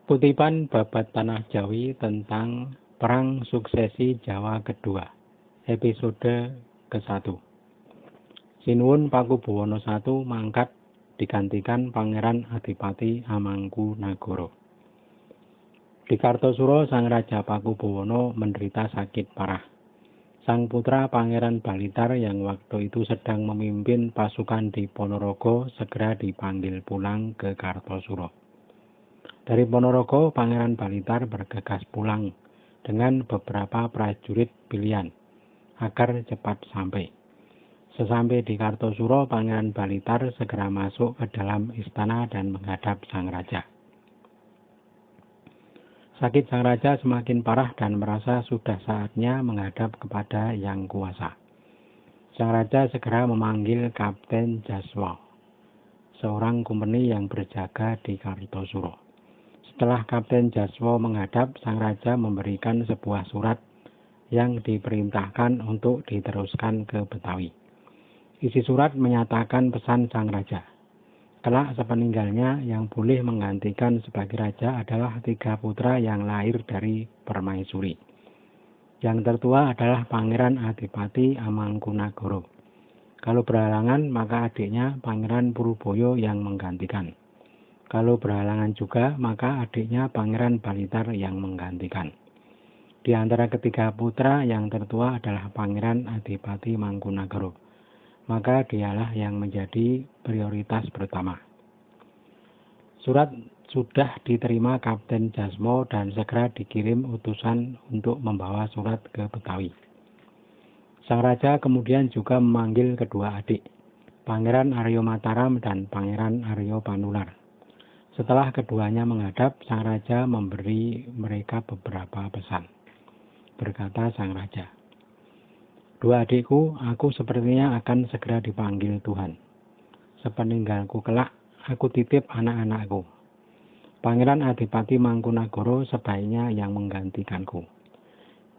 Kutipan Babat Tanah Jawi tentang Perang Suksesi Jawa Kedua, episode ke-1. Sinuwun Pakubuwono I mangkat digantikan Pangeran Adipati Hamangkunagara. Di Kartosuro Sang Raja Pakubuwono menderita sakit parah. Sang putra Pangeran Balitar yang waktu itu sedang memimpin pasukan di Ponorogo segera dipanggil pulang ke Kartosuro. Dari Ponorogo, Pangeran Balitar bergegas pulang dengan beberapa prajurit pilihan agar cepat sampai. Sesampai di Kartosuro, Pangeran Balitar segera masuk ke dalam istana dan menghadap Sang Raja. Sakit Sang Raja semakin parah dan merasa sudah saatnya menghadap kepada Yang Kuasa. Sang Raja segera memanggil Kapten Jaswo, seorang kumpeni yang berjaga di Kartosuro. Setelah Kapten Jaswo menghadap, Sang Raja memberikan sebuah surat yang diperintahkan untuk diteruskan ke Betawi. Isi surat menyatakan pesan Sang Raja. Kelak sepeninggalnya yang boleh menggantikan sebagai raja adalah 3 putra yang lahir dari permaisuri. Yang tertua adalah Pangeran Adipati Hamangkunagara. Kalau berhalangan maka adiknya Pangeran Puruboyo yang menggantikan. Kalau berhalangan juga, maka adiknya Pangeran Balitar yang menggantikan. Di antara ketiga putra, yang tertua adalah Pangeran Adipati Mangkunagara. Maka dialah yang menjadi prioritas pertama. Surat sudah diterima Kapten Jasmo dan segera dikirim utusan untuk membawa surat ke Betawi. Sang Raja kemudian juga memanggil kedua adik, Pangeran Aryo Mataram dan Pangeran Aryo Panular. Setelah keduanya menghadap, Sang Raja memberi mereka beberapa pesan. Berkata Sang Raja, "Dua adikku, aku sepertinya akan segera dipanggil Tuhan. Sepeninggalku kelak, aku titip anak-anakku. Pangeran Adipati Mangkunagara sebaiknya yang menggantikanku.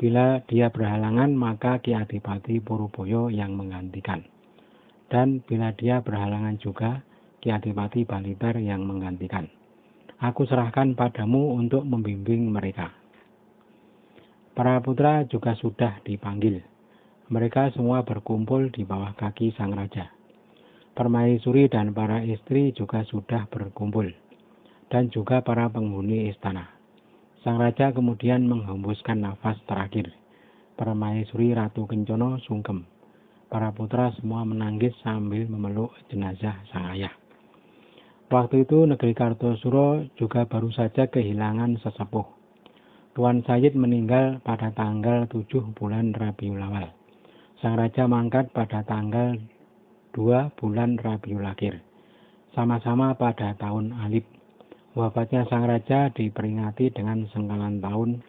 Bila dia berhalangan, maka Ki Adipati Puruboyo yang menggantikan. Dan bila dia berhalangan juga, Ki Adipati Balitar yang menggantikan. Aku serahkan padamu untuk membimbing mereka." Para putra juga sudah dipanggil. Mereka semua berkumpul di bawah kaki Sang Raja. Permaisuri dan para istri juga sudah berkumpul, dan juga para penghuni istana. Sang Raja kemudian menghembuskan nafas terakhir. Permaisuri Ratu Kencono sungkem. Para putra semua menangis sambil memeluk jenazah sang ayah. Waktu itu negeri Kartosuro juga baru saja kehilangan sesepuh. Tuan Sayyid meninggal pada tanggal 7 bulan Rabiul Awal. Sang Raja mangkat pada tanggal 2 bulan Rabiul Akhir. Sama-sama pada tahun Alif. Wafatnya Sang Raja diperingati dengan sengkalan tahun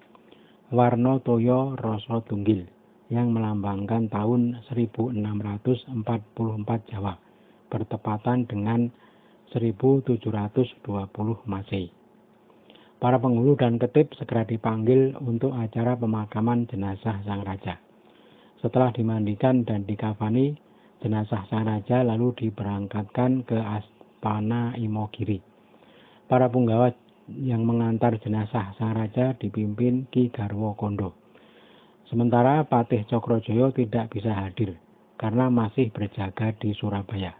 Warna Toyo Roso Tunggil yang melambangkan tahun 1644 Jawa, bertepatan dengan 1720 Masehi. Para penghulu dan ketip segera dipanggil untuk acara pemakaman jenazah Sang Raja. Setelah dimandikan dan dikafani, jenazah Sang Raja lalu diberangkatkan ke Astana Imogiri. Para punggawa yang mengantar jenazah Sang Raja dipimpin Ki Garwo Kondo. Sementara Patih Cokrojoyo tidak bisa hadir karena masih berjaga di Surabaya.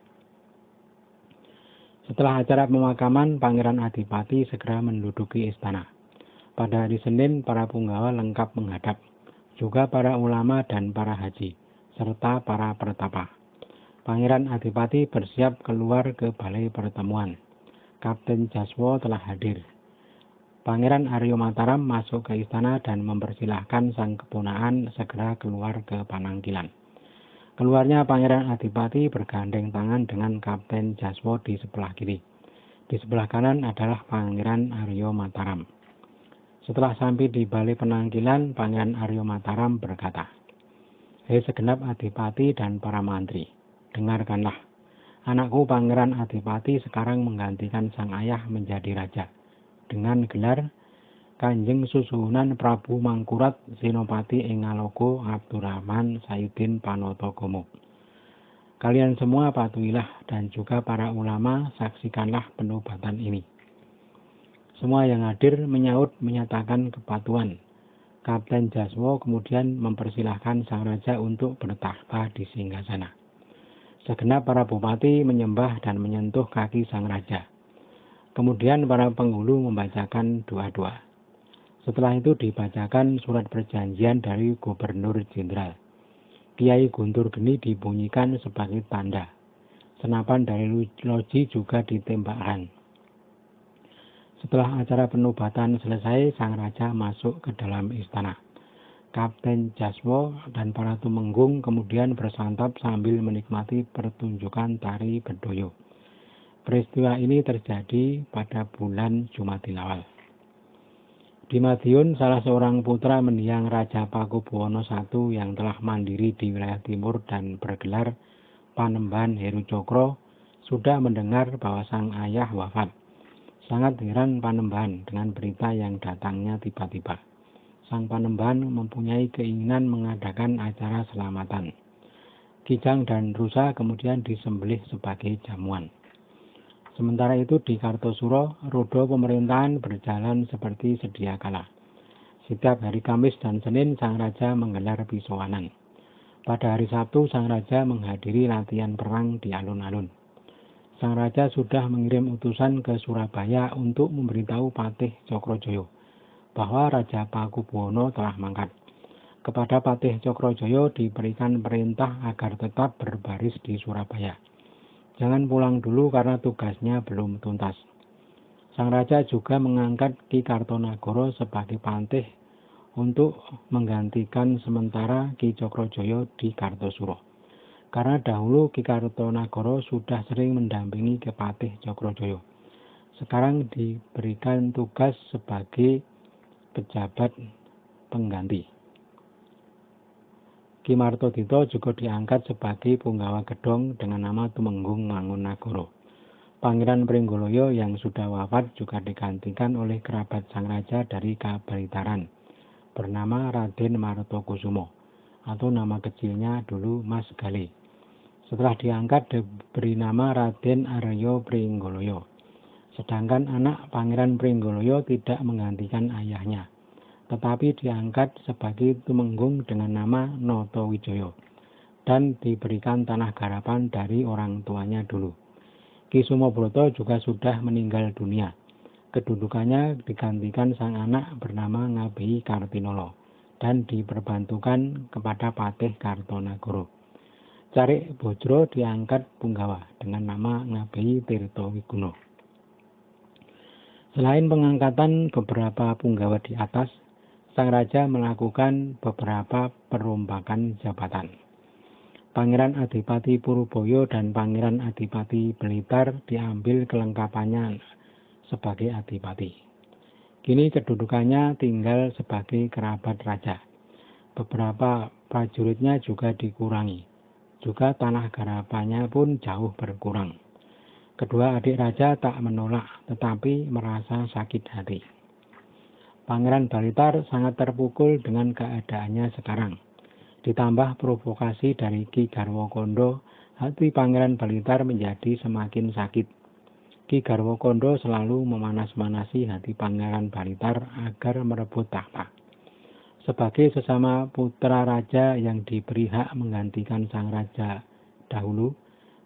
Setelah acara pemakaman, Pangeran Adipati segera menduduki istana. Pada hari Senin, para punggawa lengkap menghadap, juga para ulama dan para haji, serta para pertapa. Pangeran Adipati bersiap keluar ke balai pertemuan. Kapten Jaswo telah hadir. Pangeran Aryo Mataram masuk ke istana dan mempersilahkan sang keponakan segera keluar ke Panangkilan. Keluarnya Pangeran Adipati bergandeng tangan dengan Kapten Jaswo di sebelah kiri. Di sebelah kanan adalah Pangeran Aryo Mataram. Setelah sampai di balai penangkilan, Pangeran Aryo Mataram berkata, "Hei segenap adipati dan para mantri, dengarkanlah. Anakku Pangeran Adipati sekarang menggantikan sang ayah menjadi raja dengan gelar Kanjeng Susuhunan Prabu Mangkurat Senopati ing Ngaloka Abdurrahman Sayyidin Panotogomo. Kalian semua patuhilah dan juga para ulama saksikanlah penobatan ini. Semua yang hadir menyatakan kepatuhan. Kapten Jaswo kemudian mempersilahkan sang raja untuk bertakhta di singgasana. Segenap para bupati menyembah dan menyentuh kaki sang raja. Kemudian para penghulu membacakan doa-doa. Setelah itu dibacakan surat perjanjian dari Gubernur Jenderal. Kiai Guntur Geni dibunyikan sebagai tanda. Senapan dari loji juga ditembakkan. Setelah acara penobatan selesai, sang raja masuk ke dalam istana. Kapten Jaswo dan para tumenggung kemudian bersantap sambil menikmati pertunjukan tari bedoyo. Peristiwa ini terjadi pada bulan Jumadil Awal. Di Madiun, salah seorang putra mendiang Raja Pakubuwono I yang telah mandiri di wilayah timur dan bergelar Panembahan Heru Cokro sudah mendengar bahwa sang ayah wafat. Sangat heran Panembahan dengan berita yang datangnya tiba-tiba. Sang Panembahan mempunyai keinginan mengadakan acara selamatan. Kijang dan rusa kemudian disembelih sebagai jamuan. Sementara itu di Kartosuro, roda pemerintahan berjalan seperti sedia kala. Setiap hari Kamis dan Senin sang raja menggelar pisauanan. Pada hari Sabtu sang raja menghadiri latihan perang di alun-alun. Sang raja sudah mengirim utusan ke Surabaya untuk memberitahu Patih Cokrojoyo bahwa Raja Pakubuwono telah mangkat. Kepada Patih Cokrojoyo diberikan perintah agar tetap berbaris di Surabaya. Jangan pulang dulu karena tugasnya belum tuntas. Sang raja juga mengangkat Ki Kartonagoro sebagai Patih untuk menggantikan sementara Ki Cokrojoyo di Kartosuro. Karena dahulu Ki Kartonagoro sudah sering mendampingi ke Patih Cokrojoyo. Sekarang diberikan tugas sebagai pejabat pengganti. Ki Martodito juga diangkat sebagai Punggawa Gedong dengan nama Tumenggung Mangunagoro. Pangeran Pringgoloyo yang sudah wafat juga digantikan oleh kerabat sang raja dari Kabalitaran, bernama Raden Martokusumo, atau nama kecilnya dulu Mas Gale. Setelah diangkat diberi nama Raden Aryo Pringgoloyo. Sedangkan anak Pangeran Pringgoloyo tidak menggantikan ayahnya, tetapi diangkat sebagai tumenggung dengan nama Notowijoyo dan diberikan tanah garapan dari orang tuanya dulu. Ki Sumobroto juga sudah meninggal dunia. Kedudukannya digantikan sang anak bernama Ngabeyi Kartinolo dan diperbantukan kepada Patih Kartonagoro. Carik Bojro diangkat Punggawa dengan nama Ngabeyi Tirtowiguno. Selain pengangkatan beberapa punggawa di atas, sang raja melakukan beberapa perombakan jabatan. Pangeran Adipati Puruboyo dan Pangeran Adipati Blitar diambil kelengkapannya sebagai adipati. Kini kedudukannya tinggal sebagai kerabat raja. Beberapa prajuritnya juga dikurangi. Juga tanah garapannya pun jauh berkurang. Kedua adik raja tak menolak, tetapi merasa sakit hati. Pangeran Balitar sangat terpukul dengan keadaannya sekarang. Ditambah provokasi dari Ki Garwokondo, hati Pangeran Balitar menjadi semakin sakit. Ki Garwokondo selalu memanas-manasi hati Pangeran Balitar agar merebut tahta. Sebagai sesama putra raja yang diberi hak menggantikan sang raja dahulu,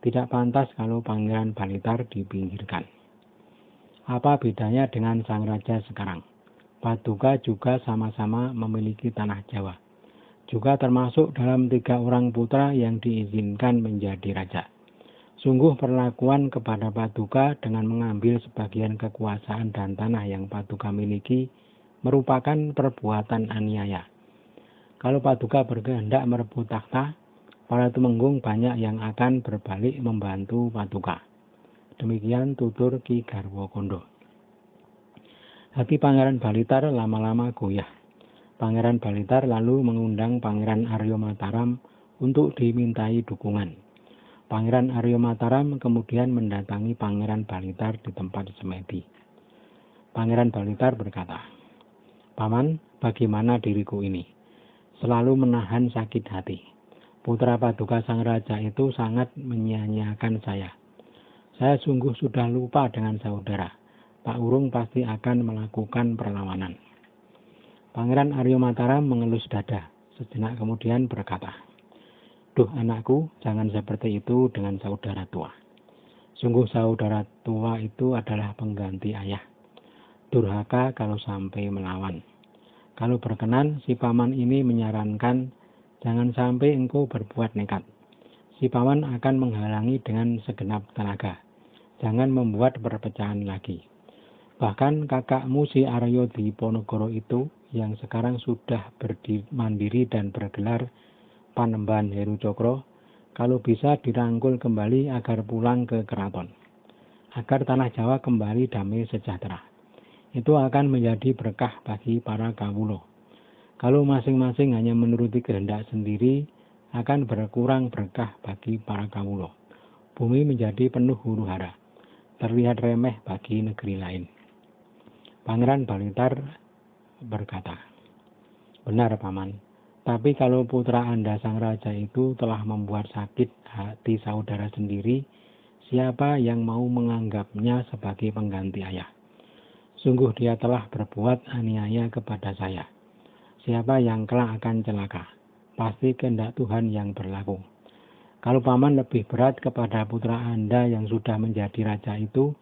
tidak pantas kalau Pangeran Balitar dipinggirkan. Apa bedanya dengan sang raja sekarang? Paduka juga sama-sama memiliki tanah Jawa. Juga termasuk dalam 3 orang putra yang diizinkan menjadi raja. Sungguh perlakuan kepada Paduka dengan mengambil sebagian kekuasaan dan tanah yang Paduka miliki merupakan perbuatan aniaya. Kalau Paduka berkehendak merebut tahta, para tumenggung banyak yang akan berbalik membantu Paduka. Demikian tutur Ki Garwokondo. Hati Pangeran Balitar lama-lama goyah. Pangeran Balitar lalu mengundang Pangeran Aryo Mataram untuk dimintai dukungan. Pangeran Aryo Mataram kemudian mendatangi Pangeran Balitar di tempat semedi. Pangeran Balitar berkata, "Paman, bagaimana diriku ini? Selalu menahan sakit hati. Putra Paduka sang raja itu sangat menyia-nyiakan saya. Saya sungguh sudah lupa dengan saudara. Pak Wurung pasti akan melakukan perlawanan. Pangeran Arya Mataram mengelus dada. Sejenak kemudian berkata, "Duh anakku, jangan seperti itu dengan saudara tua. Sungguh saudara tua itu adalah pengganti ayah. Durhaka kalau sampai melawan. Kalau berkenan, si paman ini menyarankan jangan sampai engkau berbuat nekat. Si paman akan menghalangi dengan segenap tenaga. Jangan membuat perpecahan lagi. Bahkan kakakmu si Aryo Diponegoro itu yang sekarang sudah mandiri dan bergelar Panembahan Heru Cokro, kalau bisa dirangkul kembali agar pulang ke keraton. Agar tanah Jawa kembali damai sejahtera. Itu akan menjadi berkah bagi para kawulo. Kalau masing-masing hanya menuruti kehendak sendiri, akan berkurang berkah bagi para kawulo. Bumi menjadi penuh huru-hara, terlihat remeh bagi negeri lain." Pangeran Balitar berkata, "Benar, Paman. Tapi kalau putra Anda sang raja itu telah membuat sakit hati saudara sendiri, siapa yang mau menganggapnya sebagai pengganti ayah? Sungguh dia telah berbuat aniaya kepada saya. Siapa yang kelak akan celaka? Pasti kehendak Tuhan yang berlaku. Kalau Paman lebih berat kepada putra Anda yang sudah menjadi raja itu,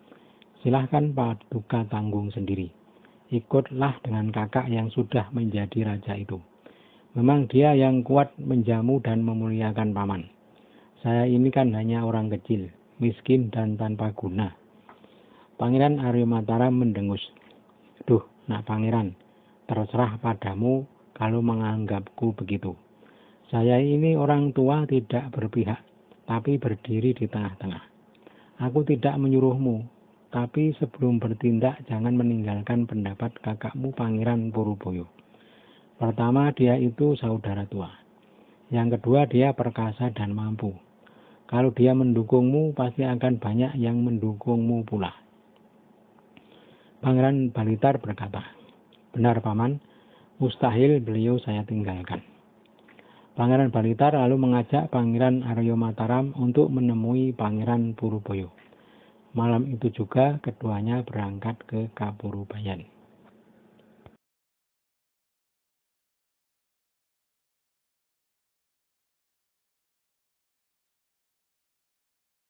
silahkan Paduka tanggung sendiri. Ikutlah dengan kakak yang sudah menjadi raja itu. Memang dia yang kuat menjamu dan memuliakan Paman. Saya ini kan hanya orang kecil, miskin dan tanpa guna." Pangeran Arya Mataram mendengus. "Duh, nak pangeran, terserah padamu kalau menganggapku begitu. Saya ini orang tua tidak berpihak, tapi berdiri di tengah-tengah. Aku tidak menyuruhmu, tapi sebelum bertindak jangan meninggalkan pendapat kakakmu Pangeran Puruboyo. Pertama, dia itu saudara tua. Yang kedua, dia perkasa dan mampu. Kalau dia mendukungmu, pasti akan banyak yang mendukungmu pula." Pangeran Balitar berkata, "Benar, Paman. Mustahil beliau saya tinggalkan." Pangeran Balitar lalu mengajak Pangeran Arya Mataram untuk menemui Pangeran Puruboyo. Malam itu juga keduanya berangkat ke Kapurubayan.